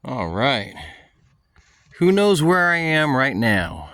All right. Who knows where I am right now?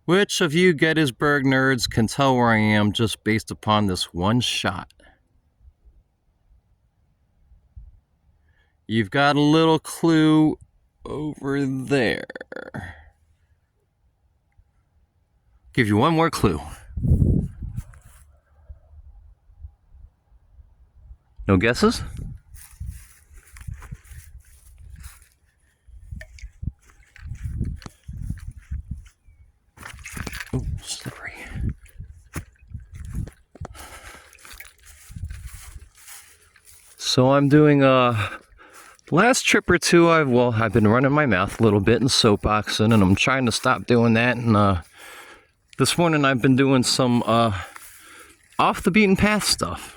Which of you Gettysburg nerds can tell where I am just based upon this one shot? You've got a little clue over there. Give you one more clue. No guesses? Oh, slippery. So I'm doing last trip or two I've been running my mouth a little bit and soapboxing, and I'm trying to stop doing that. And this morning I've been doing some off the beaten path stuff.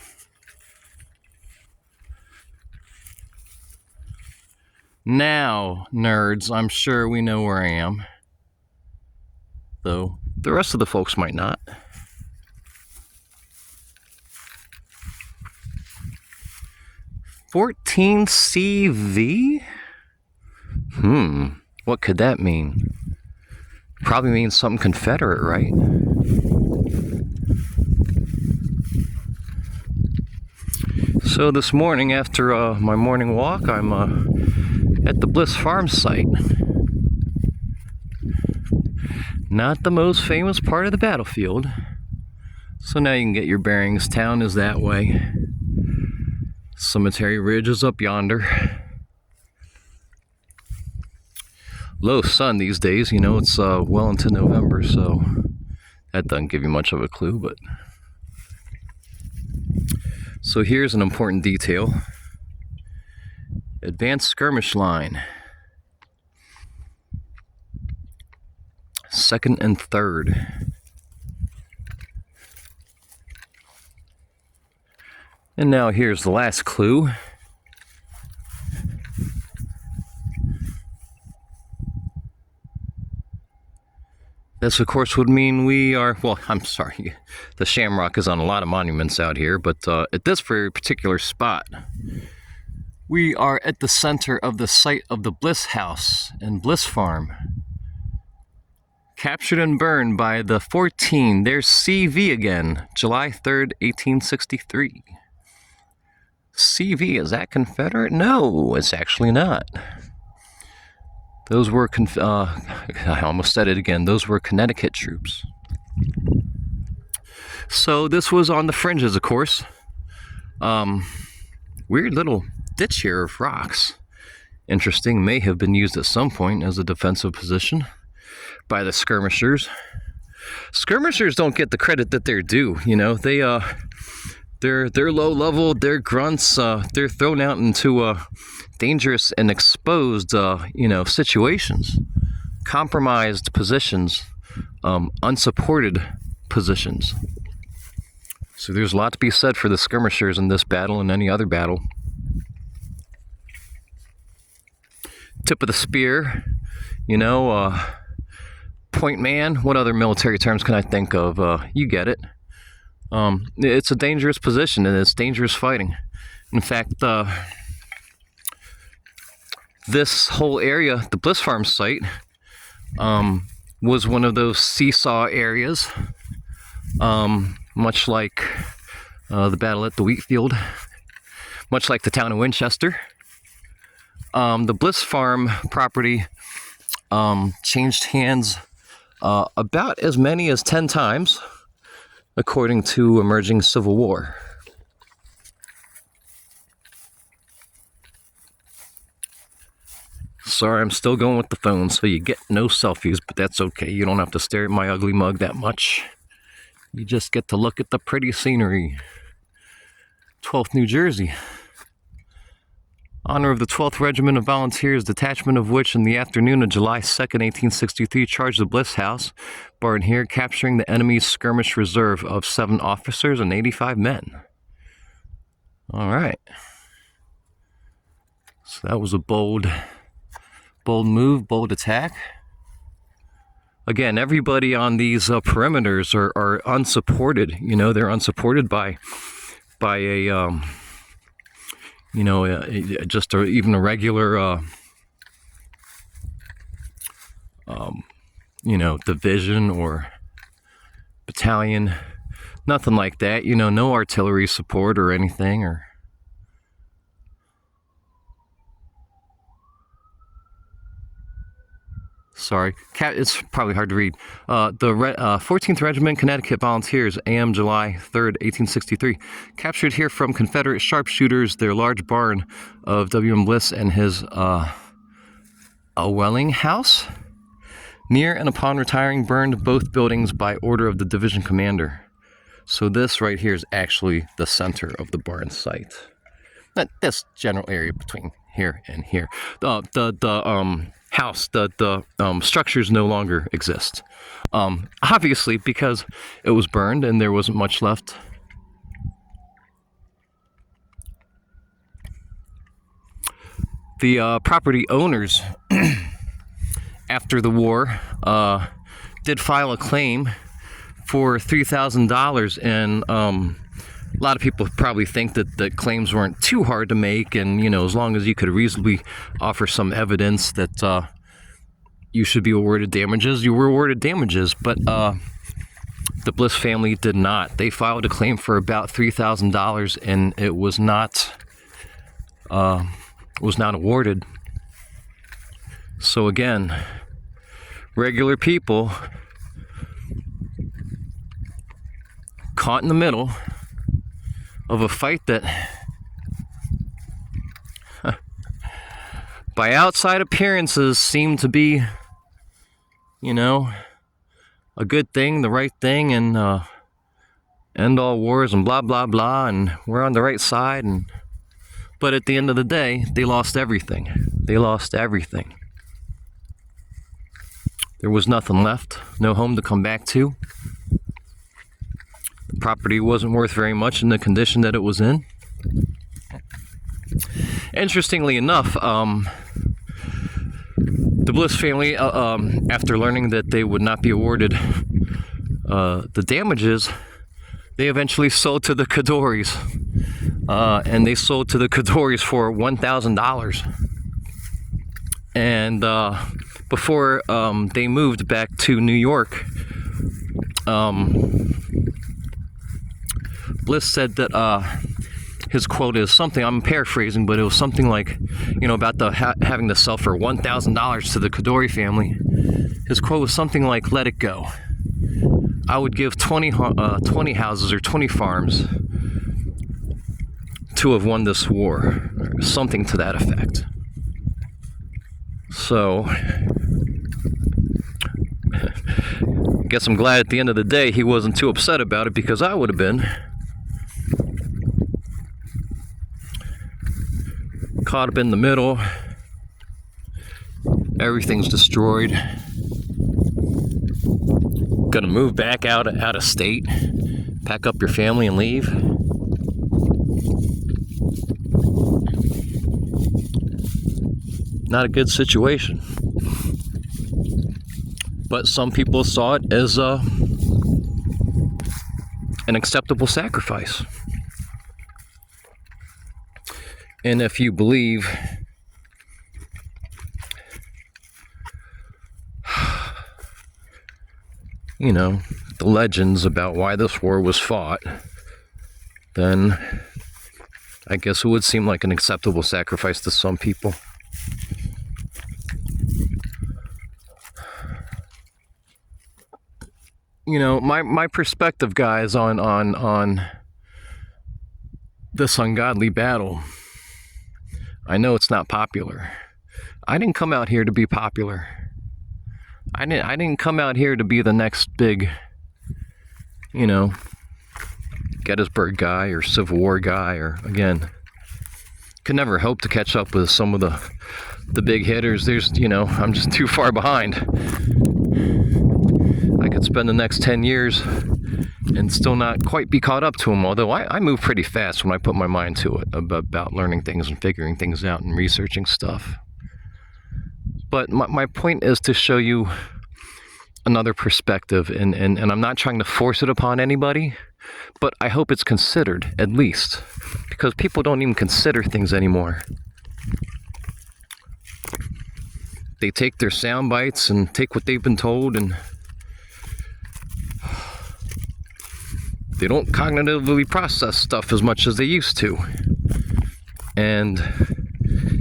Now, nerds, I'm sure we know where I am, though the rest of the folks might not. "14 CV? What could that mean? Probably means something Confederate, right? So this morning, after my morning walk, I'm at the Bliss farm site. Not the most famous part of the battlefield. So now you can get your bearings. Town is that way. Cemetery Ridge is up yonder. Low sun these days, it's well into November, so that doesn't give you much of a clue, but... So here's an important detail. Advanced skirmish line. 2nd and 3rd. And now here's the last clue. This, of course, would mean we are, well, I'm sorry, the shamrock is on a lot of monuments out here, but at this very particular spot, we are at the center of the site of the Bliss house and Bliss farm. Captured and burned by the 14, there's CV again, July 3rd, 1863. CV, is that Confederate? No, it's actually not. Those were, I almost said it again, those were Connecticut troops. So this was on the fringes, of course. Weird little ditch here of rocks. Interesting, may have been used at some point as a defensive position by the skirmishers. Skirmishers don't get the credit that they're due, they're low level, they're grunts, they're thrown out into dangerous and exposed, situations, compromised positions, unsupported positions. So there's a lot to be said for the skirmishers in this battle and any other battle. Tip of the spear, point man. What other military terms can I think of? You get it. It's a dangerous position and it's dangerous fighting. In fact, this whole area, the Bliss Farm site, was one of those seesaw areas, much like the battle at the wheat field, much like the town of Winchester. The Bliss Farm property changed hands about as many as 10 times, according to emerging Civil War. Sorry, I'm still going with the phone, so you get no selfies, but that's okay. You don't have to stare at my ugly mug that much. You just get to look at the pretty scenery. 12th New Jersey. Honor of the 12th Regiment of Volunteers, detachment of which in the afternoon of July 2nd, 1863, charged the Bliss House, barred here, capturing the enemy's skirmish reserve of 7 officers and 85 men. All right. So that was a bold move, bold attack. Again, everybody on these perimeters are unsupported. They're unsupported by a you know, just even a regular, you know, division or battalion. Nothing like that, you know, no artillery support or anything, or sorry, it's probably hard to read. The 14th Regiment Connecticut Volunteers, AM July 3rd, 1863, captured here from Confederate sharpshooters their large barn of W.M. Bliss and his Welling house. Near and upon retiring, burned both buildings by order of the division commander. So this right here is actually the center of the barn site. This general area between here and here. The house, the structures no longer exist. Obviously, because it was burned and there wasn't much left. The property owners, after the war, did file a claim for $3,000, and a lot of people probably think that the claims weren't too hard to make, and, you know, as long as you could reasonably offer some evidence that you should be awarded damages, you were awarded damages. But the Bliss family did not. They filed a claim for about $3,000, and it was not awarded. So again, regular people caught in the middle of a fight that, by outside appearances, seemed to be, you know, a good thing, the right thing, and end all wars and blah, blah, blah, and we're on the right side. But at the end of the day, they lost everything. They lost everything. There was nothing left, no home to come back to. The property wasn't worth very much in the condition that it was in. Interestingly enough, the Bliss family, after learning that they would not be awarded the damages, they eventually sold to the Cadoris. And they sold to the Cadoris for $1,000. And before they moved back to New York, Bliss said that his quote is something, I'm paraphrasing, but it was something like, you know, about the having to sell for $1,000 to the Cadori family. His quote was something like, "Let it go. I would give 20 houses or 20 farms to have won this war," or something to that effect. So, I guess I'm glad at the end of the day he wasn't too upset about it, because I would have been. Caught up in the middle. Everything's destroyed. Gonna move back out of state, pack up your family and leave. Not a good situation. But some people saw it as an acceptable sacrifice. And if you believe you know, the legends about why this war was fought, then I guess it would seem like an acceptable sacrifice to some people. You know, my perspective, guys, on this ungodly battle, I know it's not popular. I didn't come out here to be popular. I didn't come out here to be the next big, you know, Gettysburg guy or Civil War guy, or, again, could never hope to catch up with some of the big hitters. There's, you know, I'm just too far behind. I could spend the next 10 years and still not quite be caught up to them, although I move pretty fast when I put my mind to it about learning things and figuring things out and researching stuff. But my point is to show you another perspective, and I'm not trying to force it upon anybody. but I hope it's considered, at least, because people don't even consider things anymore. They take their sound bites and take what they've been told, and they don't cognitively process stuff as much as they used to. And,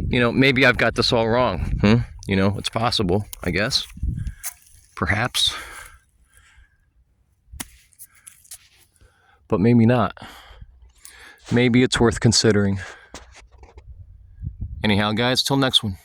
maybe I've got this all wrong. It's possible, I guess. Perhaps. But maybe not. Maybe it's worth considering. Anyhow, guys, till next one.